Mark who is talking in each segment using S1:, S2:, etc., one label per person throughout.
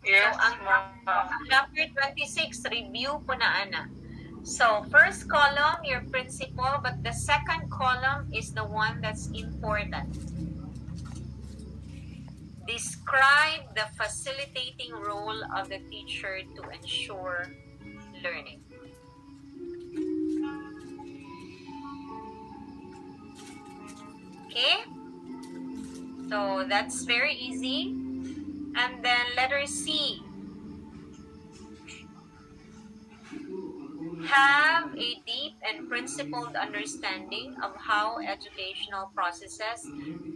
S1: Yes,
S2: So, ang chapter 26, review po na ana. So, first column, your principle, but the second column is the one that's important. Describe the facilitating role of the teacher to ensure learning. Okay? So, that's very easy. And then letter C. Have a deep and principled understanding of how educational processes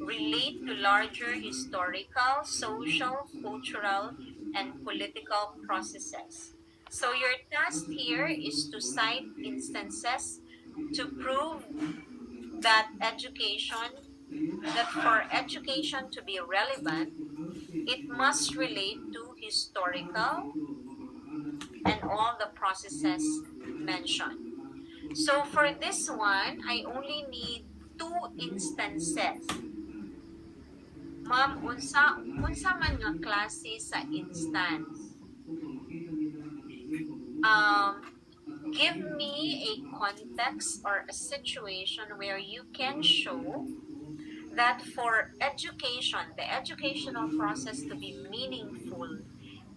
S2: relate to larger historical, social, cultural, and political processes. So your task here is to cite instances to prove that for education to be relevant, it must relate to historical and all the processes mentioned. So for this one, I only need 2 instances. Ma'am, unsa man nga klase sa instance? Give me a context or a situation where you can show that for education, the educational process to be meaningful,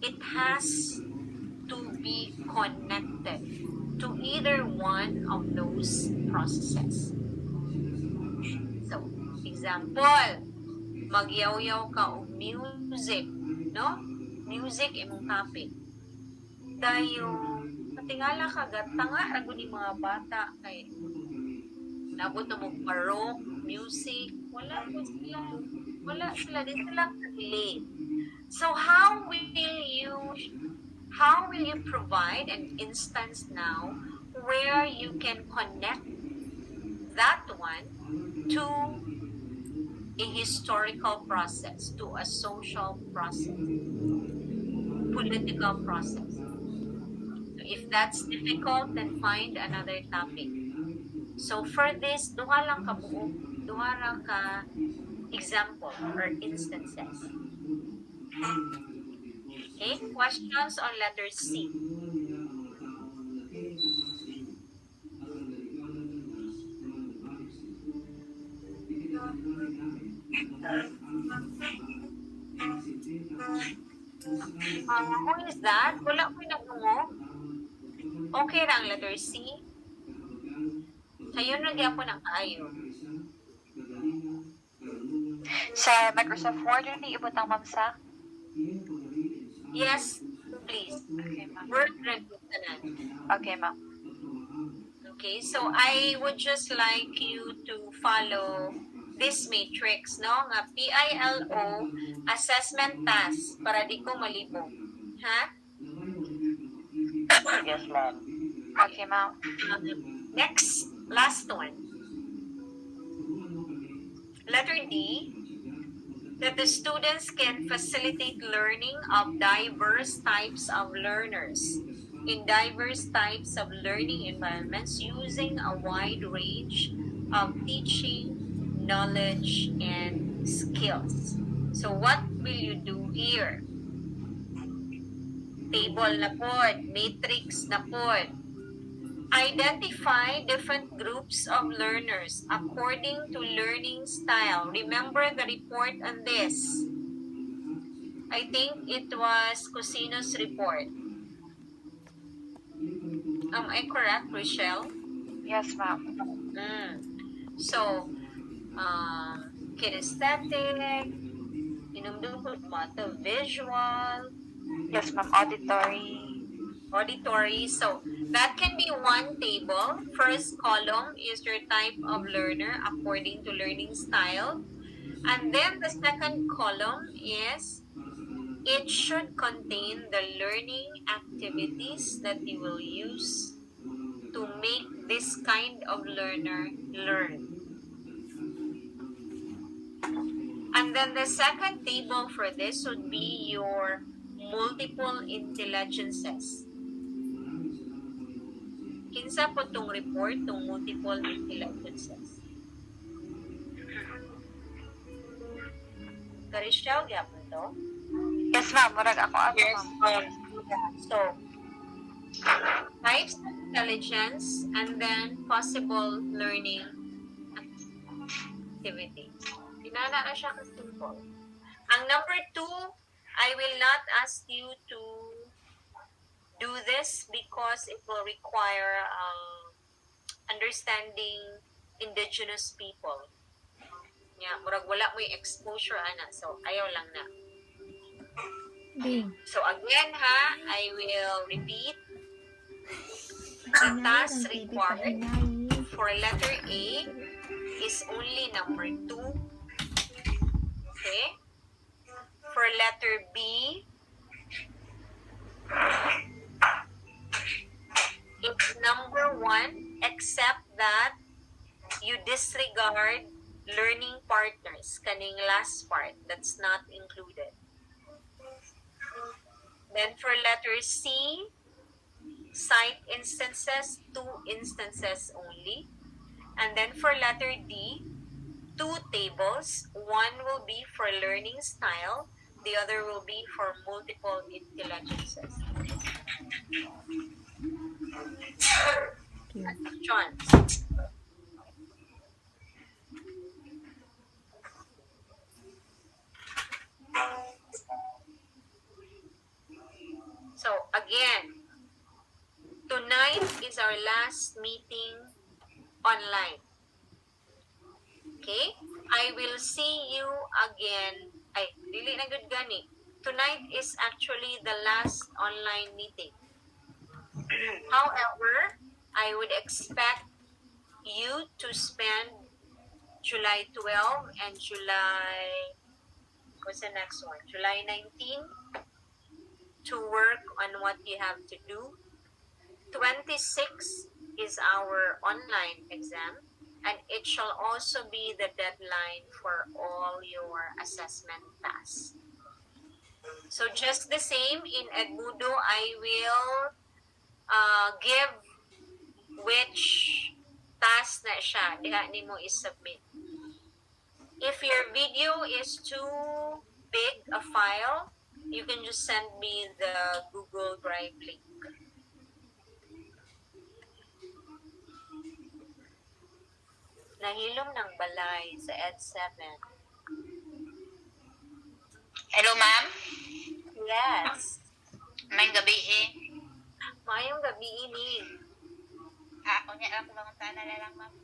S2: it has to be connected to either one of those processes. So, example, magyaw-yaw ka og music, no? Music imong topic. Dayo, patingala ka gatanga ra gud ni mga bata kay nabot mo baroque music, wala sila din sila relate. So how will you provide an instance now where you can connect that one to a historical process, to a social process, political process? So if that's difficult, then find another topic. So for this, duha lang ka buo, duha ra ka example or instances. Okay, questions on letter C. Who is that? Wala ko nagungo. Okay lang, letter C. Sayo na gyapon ang kaayo.
S1: sa Microsoft Word ni ibutang ma'am sa.
S2: Yes, please.
S1: Okay, ma'am.
S2: Word review tanan.
S1: Okay, ma'am.
S2: Okay, so I would just like you to follow this matrix, no? Nga PILO assessment task para di ko malibog. Ha?
S3: Yes, ma'am.
S1: Okay, ma'am.
S2: Next, last one. Letter D, that the students can facilitate learning of diverse types of learners in diverse types of learning environments using a wide range of teaching, knowledge, and skills. So what will you do here? Table na pod, matrix na pod. Identify different groups of learners according to learning style. Remember the report on this. I think it was Cusino's report. Am I correct, Rochelle?
S1: Yes, ma'am.
S2: So, kinesthetic, inumdukot mata, visual,
S1: Yes, ma'am.
S2: auditory. So, that can be one table. First column is your type of learner according to learning style. And then the second column is it should contain the learning activities that you will use to make this kind of learner learn. And then the second table for this would be your multiple intelligences. Kinsa po tong report, tong multiple intelligences? Karishel, gyapon to?
S1: Yes, ma'am. Murag ako ato,
S2: Yes.
S1: ma'am.
S2: So, types of intelligence and then possible learning activity. Pinana na siya ka-simple. Ang number 2, I will not ask you to do this because it will require understanding indigenous people. Yeah, murag wala mo yung exposure ana. So ayaw lang na.
S3: Ding.
S2: So again ha, I will repeat. The task required for letter A is only number 2. Okay? For letter B, it's number 1, except that you disregard learning partners, kaning last part, that's not included. Then for letter C, cite instances, 2 instances only. And then for letter D, 2 tables. One will be for learning style, the other will be for multiple intelligences. John. So again, tonight is our last meeting online. Okay? I will see you again. Ay, dili na good gani. Tonight is actually the last online meeting. However, I would expect you to spend July 12 and what's the next one? July 19 to work on what you have to do. 26 is our online exam, and it shall also be the deadline for all your assessment tasks. So just the same, in Edmudo, I will give which task na siya, diha nimo i-submit. If your video is too big a file, you can just send me the Google Drive link. Nahilom ng balay sa ED7.
S4: Hello, ma'am.
S2: Yes.
S4: May gabi eh.
S2: Mayong gabi ini.
S4: Unya lang kung mga sana na lang, ma'am.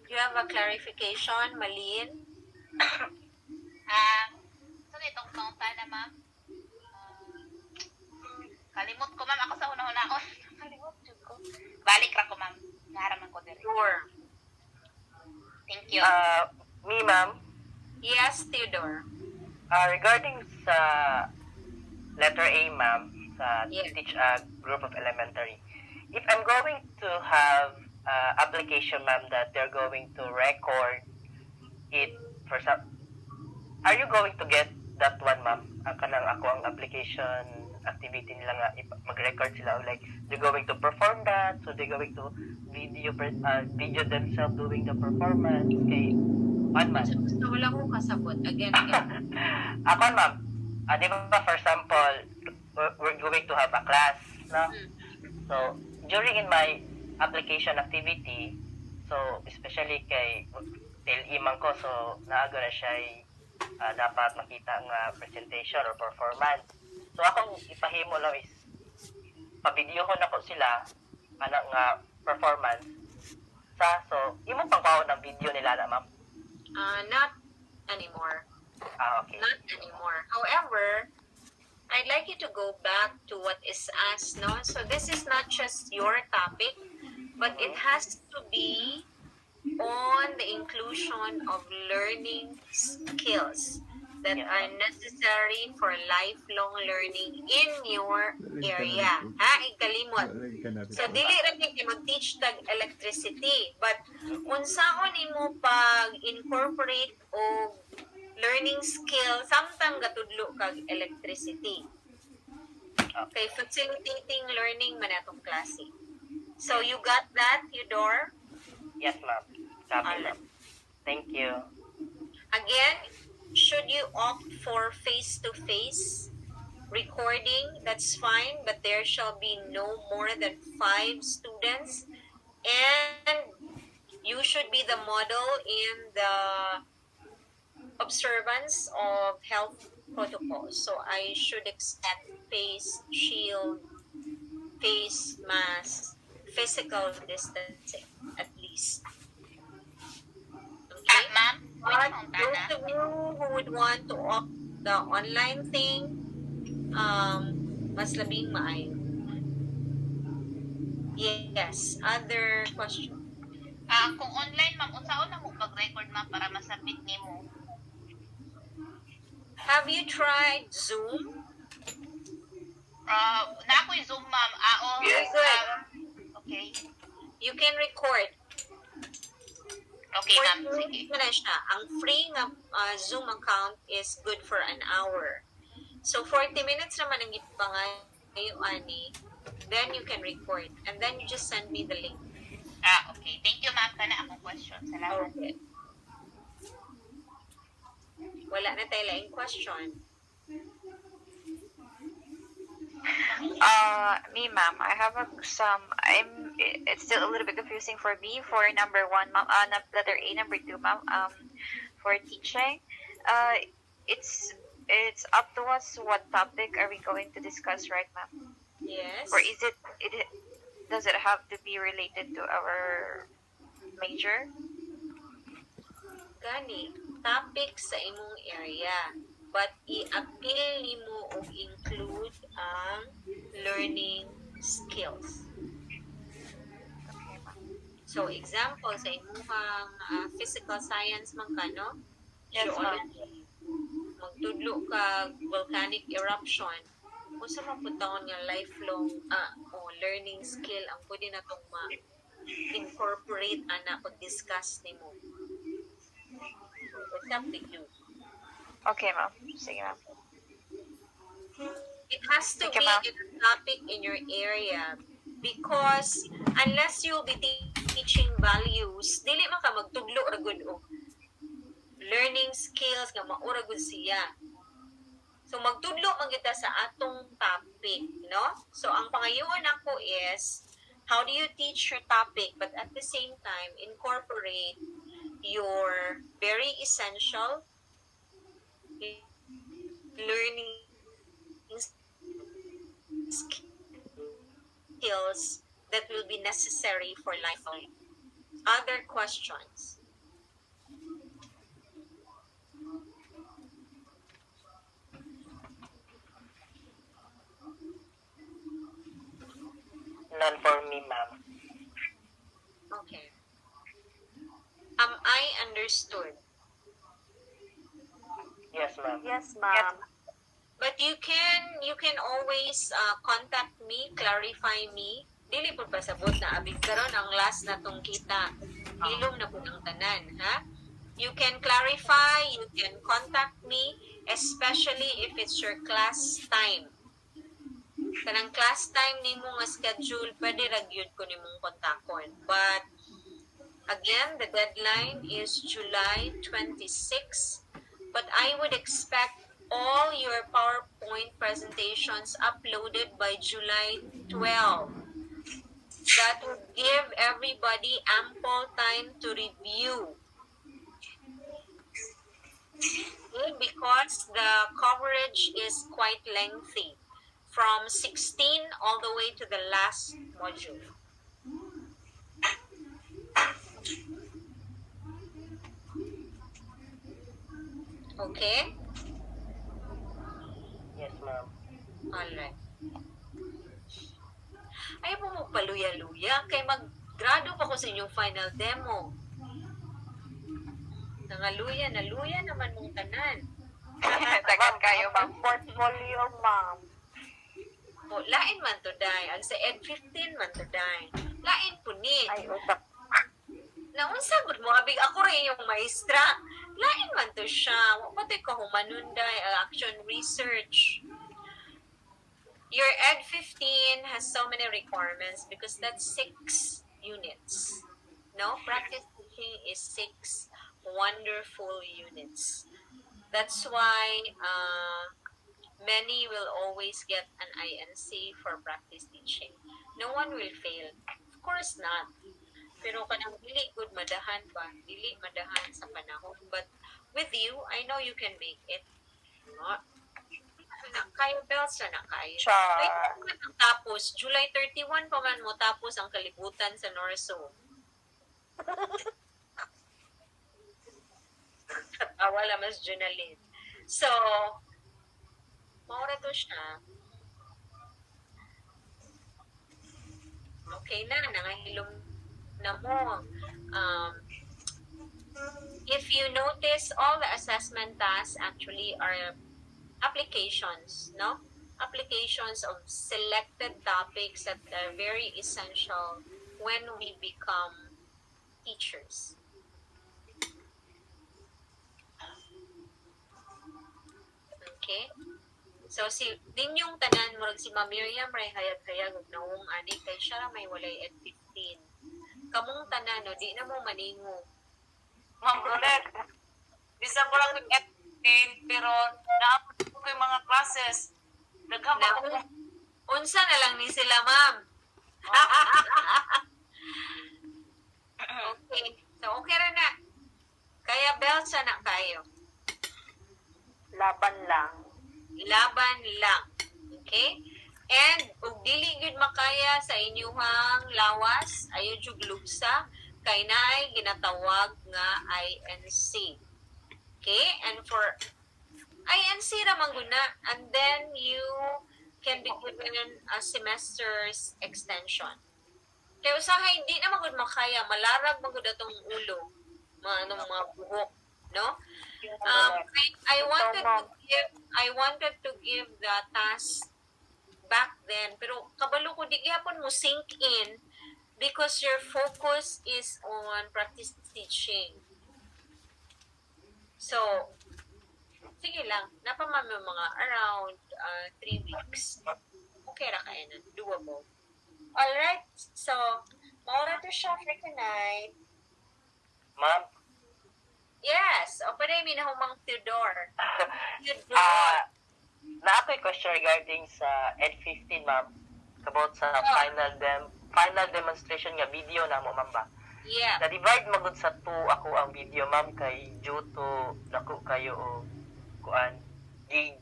S2: You have a clarification, Malin?
S4: So itong sana, ma'am. Kalimot ko, ma'am. Ako sa una-unaon. Kalimot jud ko. Balik ra ko, ma'am. Naharaman ko diri.
S2: Sure.
S4: Thank you.
S5: Me, ma'am,
S2: Yes, Theodore.
S5: regarding sa letter A, ma'am, sa
S2: Yes.
S5: teach a group of elementary, if I'm going to have application, ma'am, that they're going to record it for some, are you going to get that one, ma'am? Ang kanang ako ang application activity nila nga mag-record sila, like they're going to perform that, so they're going to video themselves doing the performance kay one, ma'am.
S2: So, wala kong kasabot. Again.
S5: Ako, ma'am, di ba, for example, we're going to have a class, no? So, during in my application activity, so, especially kay TLE man ko, so, naago na siya dapat makita nga presentation or performance. So, akong ipahimo lang is, pabidyohon ako sila, anak nga performance, so, imo pang kaon ng video nila na, ma'am?
S2: Not anymore.
S5: Okay.
S2: Not anymore. However, I'd like you to go back to what is asked, no? So this is not just your topic, but it has to be on the inclusion of learning skills that are necessary for lifelong learning in your area. Ha? Ikalimot. So, dili rin yung mag-teach tag electricity. But, unsaon imo pag-incorporate o learning skill, samtang gatudlo kag electricity. Okay, facilitating learning man atong klase. So, you got that, Theodore?
S5: Yes, ma'am. Copy,
S2: Alright.
S5: ma'am. Thank you.
S2: Again, should you you opt for face-to-face recording, that's fine, but there shall be no more than 5 students, and you should be the model in the observance of health protocols. So I should expect face shield, face mask, physical distancing at least. Okay?
S4: Ma'am,
S2: But
S4: wait,
S2: those of you who would want to opt the online thing, mas labing maayo. Yes, other question.
S4: kung online, ma'am, unsaon na mo pag-record, ma'am, para masabit nimo?
S2: Have you tried Zoom?
S4: Na ako'y Zoom, ma'am.
S2: Yes, good.
S4: Okay.
S2: You can record.
S4: Okay, ma'am.
S2: 40
S4: Sige.
S2: minutes na siya. Ang free nga Zoom account is good for an hour. So 40 minutes naman ang ipangayo ani. Then you can record. And then you just send me the link.
S4: Okay. Thank you, ma'am. Kana akong question. Salamat.
S2: Okay. Wala na tayo laing question.
S1: Me, ma'am, I have it's still a little bit confusing for me for number 1, ma'am, letter A, number 2, ma'am, for teaching. It's up to us what topic are we going to discuss, right, ma'am?
S2: Yes.
S1: Or does it have to be related to our major?
S2: Gani, topic sa imong area. But i-appeal nimo o include ang learning skills.
S1: Okay, ma'am.
S2: So, example, sa imuhang physical science man ka, no?
S1: Yes, ma'am.
S2: Geology. Magtudlo ka volcanic eruption. Kung sa maputaon nga lifelong learning skill, ang pwede na itong ma-incorporate ana pag-discuss nimo. It's up to you.
S1: Okay, ma'am. Sige, ma'am.
S2: It has to
S1: Okay,
S2: be
S1: ma'am.
S2: in a topic in your area because unless you'll be teaching values, dili man ka magtudlo ra gud og learning skills nga maura gud siya. So magtudlo man kita sa atong topic, no? So ang pangayoon ako is how do you teach your topic but at the same time incorporate your very essential learning skills that will be necessary for lifelong. Other questions?
S5: None for me, ma'am.
S2: Okay. Am I understood?
S5: Yes, ma'am.
S1: Yes, ma'am.
S2: But you can always contact me, clarify me. Dili po pasabot na abig karon ang last na tong kita. Hilom na po ang tanan, ha? You can clarify, you can contact me, especially if it's your class time. Kanang class time nimo nga schedule, pwede ra gyud ko nimong kontakon. But again, the deadline is July 26. But I would expect all your PowerPoint presentations uploaded by July 12. That would give everybody ample time to review. Okay, because the coverage is quite lengthy, from 16 all the way to the last module. Okay?
S5: Yes, ma'am.
S2: Alright. Ayaw po magpaluya-luya kay mag-grado pa ko sa inyong final demo. Nangaluya, naluya naman mong tanan.
S1: Tagan kayo, ma'am.
S3: Portfolio, ma'am.
S2: O, lain man to day. Ang sa Ed 15 man to day. Lain po ni.
S3: Ay, utak.
S2: Naunsa gud mo abig ako rin yung maestra. Lain man to siya. Wa pa to'y kahumanunday, action research. Your Ed 15 has so many requirements because that's 6 units. No? Practice teaching is 6 wonderful units. That's why many will always get an INC for practice teaching. No one will fail. Of course not. Pero kanang dili good madahan ba? Dili madahan sa panahon. But with you, I know you can make it. No? Na kayo bells na kayo.
S3: Char.
S2: Wait, tapos July 31 pa man mo tapos ang kalibutan sa Norso. Wala mas Junalyn. So, maura to siya. Okay na, nangahilom na mo. If you notice, all the assessment tasks actually are applications, no? Applications of selected topics that are very essential when we become teachers. Okay? So, ninyong tanan, murag si Ma'am Miriam, ray hayag-hayag, naong ani, kay siya ra may walay at 15. Kamong tanan, no, di na mo maningo.
S6: Ma'am Rolet, bisa ko lang yung F15, pero naapot ko yung mga classes. Naghama ko.
S2: Unsa na lang ni sila, ma'am. Okay. So, okay ra na. Kaya belts na kayo.
S3: Laban lang.
S2: Laban lang. Okay? And, ug dili gyud makaya sa inyuhang lawas, ayo jud lugsa, kay naay ginatawag nga INC. Okay? And for INC ra man guna, and then you can be given a semester's extension. Kaya usahay, hindi na magud makaya, malarag magud atong ulo, mga buhok, no? I wanted to give the task back then, pero kabalo ko di gyapon mo sink in because your focus is on practice teaching. So, sige lang, napamami mga around 3 weeks. Okay ra kaya na, doable. Alright, so, maura to siya for tonight.
S5: Ma'am,
S2: Yes, o pa rin minahumang Theodore. Theodore.
S5: na ako'y question regarding sa Ed15, ma'am. About sa final demonstration nga video na mo, ma'am ba?
S2: Yeah.
S5: Na-divide magud sa 2 ako ang video, ma'am, kay due to dako kayo o kuan gig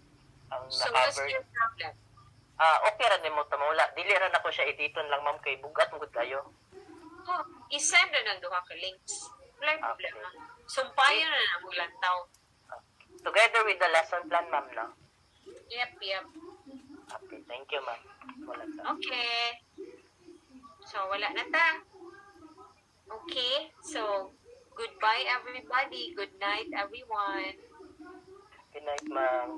S5: ang
S2: So, what's
S5: na-cover.
S2: your problem?
S5: Okay ra nimo tamawala. Dili ra nako siya editon lang, ma'am, kay bugat magud kayo.
S2: Oh, isend na ng duha ka links. Wala problema. Sumpayan na na mong lantaw.
S5: Together with the lesson plan, ma'am, no?
S2: Yep.
S5: Okay, thank you, ma'am. Wala ta.
S2: Okay. So, wala na ta. Okay. So, goodbye everybody. Good night everyone.
S5: Good night, ma'am. Good